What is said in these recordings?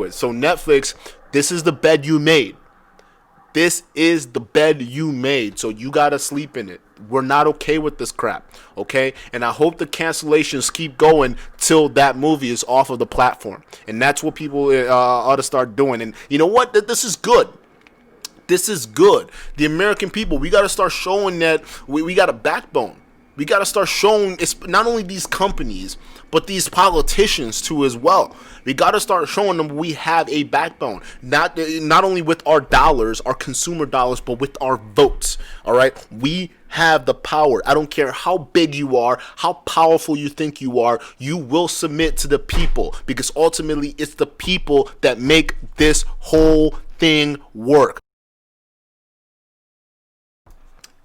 So Netflix, this is the bed you made. This is the bed you made, so you gotta sleep in it. We're not okay with this crap, okay? And I hope the cancellations keep going till that movie is off of the platform. And that's what people ought to start doing. And you know what? This is good. This is good. The American people, we gotta start showing that we got a backbone. We got to start showing it's not only these companies, but these politicians too as well. We got to start showing them we have a backbone, not only with our dollars, our consumer dollars, but with our votes. All right, we have the power. I don't care how big you are, how powerful you think you are. You will submit to the people because ultimately it's the people that make this whole thing work.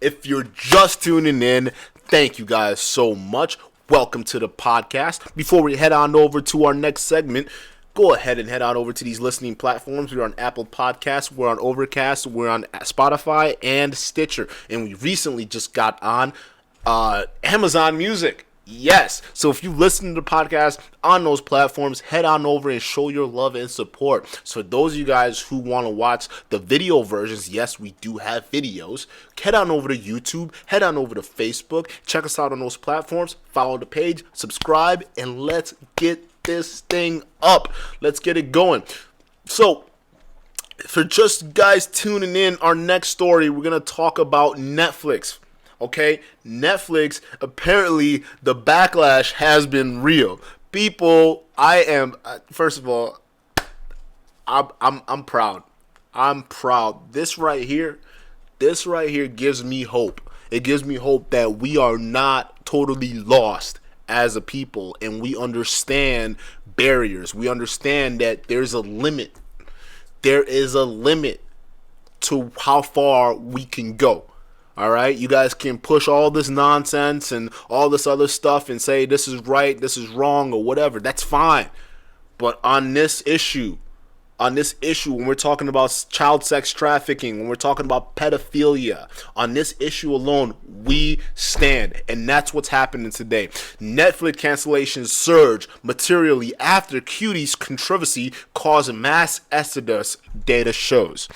If you're just tuning in, thank you guys so much. Welcome to the podcast. Before we head on over to our next segment, go ahead and head on over to these listening platforms. We're on Apple Podcasts, we're on Overcast, we're on Spotify, and Stitcher. And we recently just got on Amazon Music. Yes. So if you listen to the podcast on those platforms, head on over and show your love and support. So for those of you guys who want to watch the video versions, yes, we do have videos. Head on over to YouTube, head on over to Facebook, check us out on those platforms, follow the page, subscribe, and let's get this thing up. Let's get it going. So for just guys tuning in, our next story, we're going to talk about Netflix. Okay, Netflix, apparently the backlash has been real. People, first of all, I'm proud. I'm proud. This right here gives me hope. It gives me hope that we are not totally lost as a people and we understand barriers. We understand that there's a limit. There is a limit to how far we can go. All right, you guys can push all this nonsense and all this other stuff and say this is right, this is wrong, or whatever. That's fine. But on this issue, when we're talking about child sex trafficking, when we're talking about pedophilia, on this issue alone, we stand. And that's what's happening today. Netflix cancellations surge materially after Cuties controversy caused mass exodus, data shows.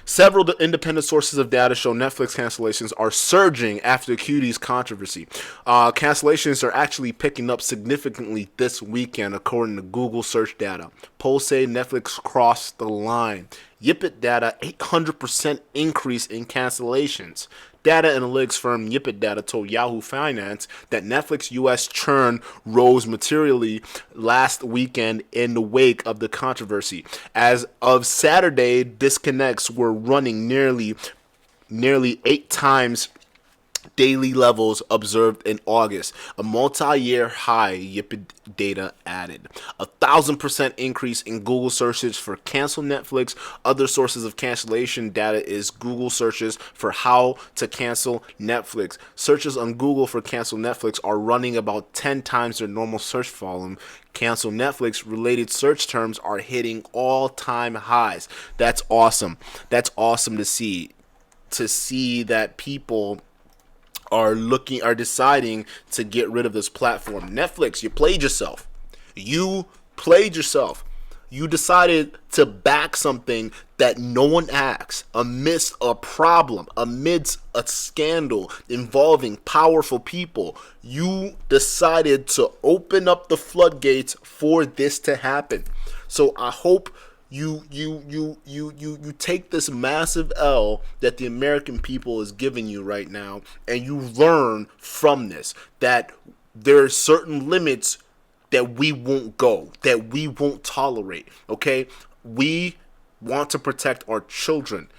Several independent sources of data show Netflix cancellations are surging after the Cuties controversy. Cancellations are actually picking up significantly this weekend, according to Google search data. Polls say Netflix crossed the line. Yipit data, 800% increase in cancellations. Data analytics firm Yipit Data told Yahoo Finance that Netflix U.S. churn rose materially last weekend in the wake of the controversy. As of Saturday, disconnects were running nearly 8 times daily levels observed in August, a multi-year high, Yipit Data added. 1,000% increase in Google searches for cancel Netflix. Other sources of cancellation data is Google searches for how to cancel Netflix. Searches on Google for cancel Netflix are running about 10 times their normal search volume. Cancel Netflix related search terms are hitting all-time highs. That's awesome. That's awesome to see. To see that people are deciding to get rid of this platform. Netflix, you played yourself. You played yourself. You decided to back something that no one asks amidst a problem, amidst a scandal involving powerful people. You decided to open up the floodgates for this to happen. So I hope you take this massive L that the American people is giving you right now, and you learn from this that there are certain limits that we won't go, that we won't tolerate. Okay, we want to protect our children.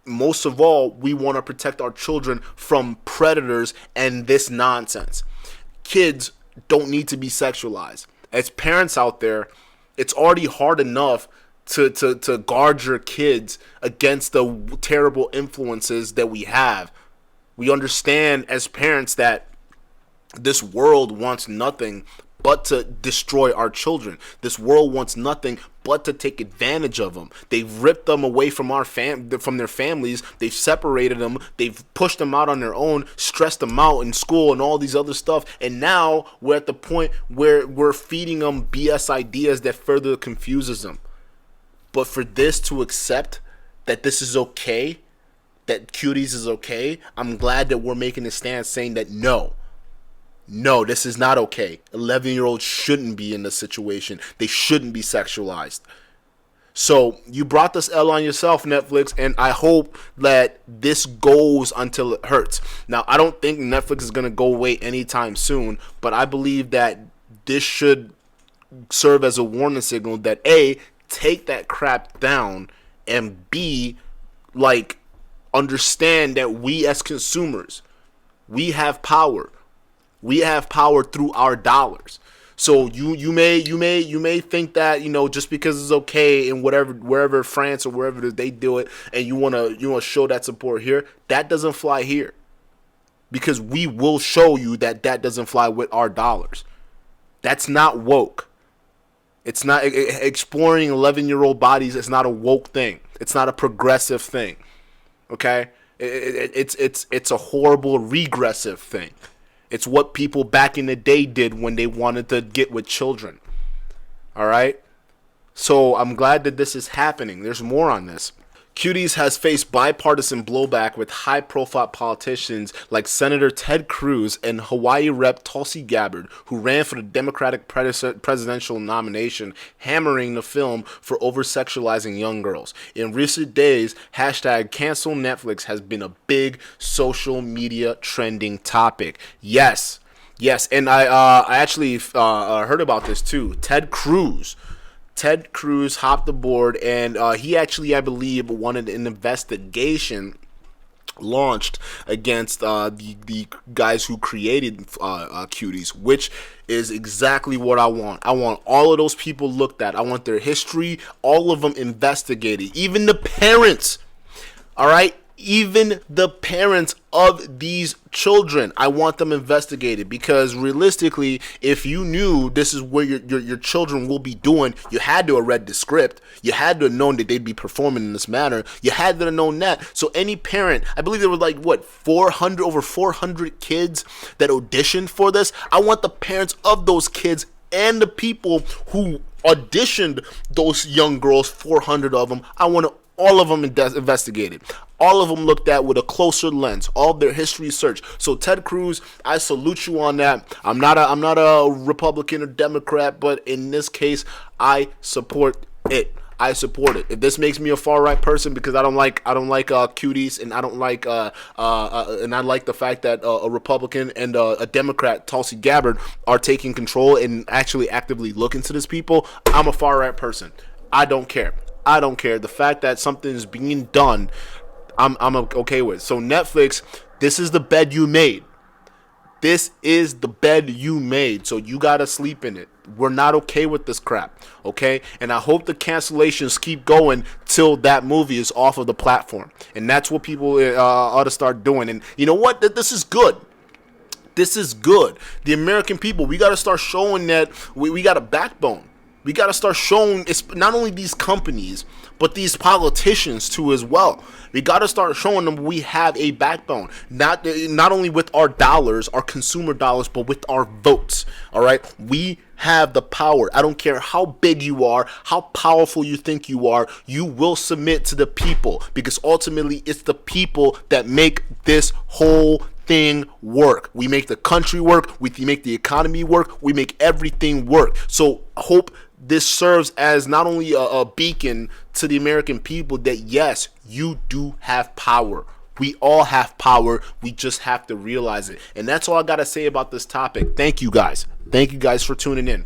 Most of all, we want to protect our children from predators and this nonsense. Kids don't need to be sexualized. As parents out there, it's already hard enough to guard your kids against the terrible influences that we have. We understand as parents that this world wants nothing but to destroy our children. This world wants nothing but to take advantage of them. They've ripped them away from from their families. They've separated them. They've pushed them out on their own, stressed them out in school and all these other stuff. And now we're at the point where we're feeding them BS ideas that further confuses them. But for this to accept that this is okay, that Cuties is okay, I'm glad that we're making a stand saying that no, this is not okay. 11-year-olds shouldn't be in this situation. They shouldn't be sexualized. So you brought this L on yourself, Netflix, and I hope that this goes until it hurts. Now, I don't think Netflix is going to go away anytime soon, but I believe that this should serve as a warning signal that A, take that crap down, and B, like, understand that we as consumers, we have power. We have power through our dollars. So you may think that, you know, just because it's okay in wherever France or wherever they do it, and you wanna show that support here, that doesn't fly here, because we will show you that doesn't fly with our dollars. That's not woke. It's not exploring 11-year-old bodies. It's not a woke thing. It's not a progressive thing. Okay, it's a horrible regressive thing. It's what people back in the day did when they wanted to get with children. All right? So I'm glad that this is happening. There's more on this. Cuties has faced bipartisan blowback with high-profile politicians like Senator Ted Cruz and Hawaii Rep. Tulsi Gabbard, who ran for the Democratic presidential nomination, hammering the film for over-sexualizing young girls. In recent days, hashtag cancel Netflix has been a big social media trending topic. Yes, and I actually heard about this too. Ted Cruz hopped aboard, and he actually, I believe, wanted an investigation launched against the guys who created Cuties, which is exactly what I want. I want all of those people looked at. I want their history, all of them investigated, even the parents. All right? Even the parents of these children, I want them investigated, because realistically, if you knew this is where your children will be doing, you had to have read the script. You had to have known that they'd be performing in this manner. You had to have known that. So any parent, I believe there were like, what, over 400 kids that auditioned for this. I want the parents of those kids and the people who auditioned those young girls, 400 of them, I want all of them investigated. All of them looked at with a closer lens, all of their history searched. So Ted Cruz, I salute you on that. I'm not a Republican or Democrat, but in this case, I support it. I support it. If this makes me a far right person because I don't like Cuties, and I don't like and I like the fact that a Republican and a Democrat, Tulsi Gabbard, are taking control and actually actively looking to these people, I'm a far right person. I don't care. The fact that something is being done, I'm okay with. So Netflix, this is the bed you made. This is the bed you made. So you gotta sleep in it. We're not okay with this crap. Okay? And I hope the cancellations keep going till that movie is off of the platform. And that's what people ought to start doing. And you know what? This is good. This is good. The American people, we gotta start showing that we got a backbone. We got to start showing it's not only these companies, but these politicians too as well. We got to start showing them we have a backbone, not only with our dollars, our consumer dollars, but with our votes. All right, we have the power. I don't care how big you are, how powerful you think you are. You will submit to the people, because ultimately it's the people that make this whole thing work. We make the country work. We make the economy work. We make everything work. So I hope this serves as not only a beacon to the American people that yes, you do have power. We all have power. We just have to realize it. And that's all I got to say about this topic. Thank you guys. Thank you guys for tuning in.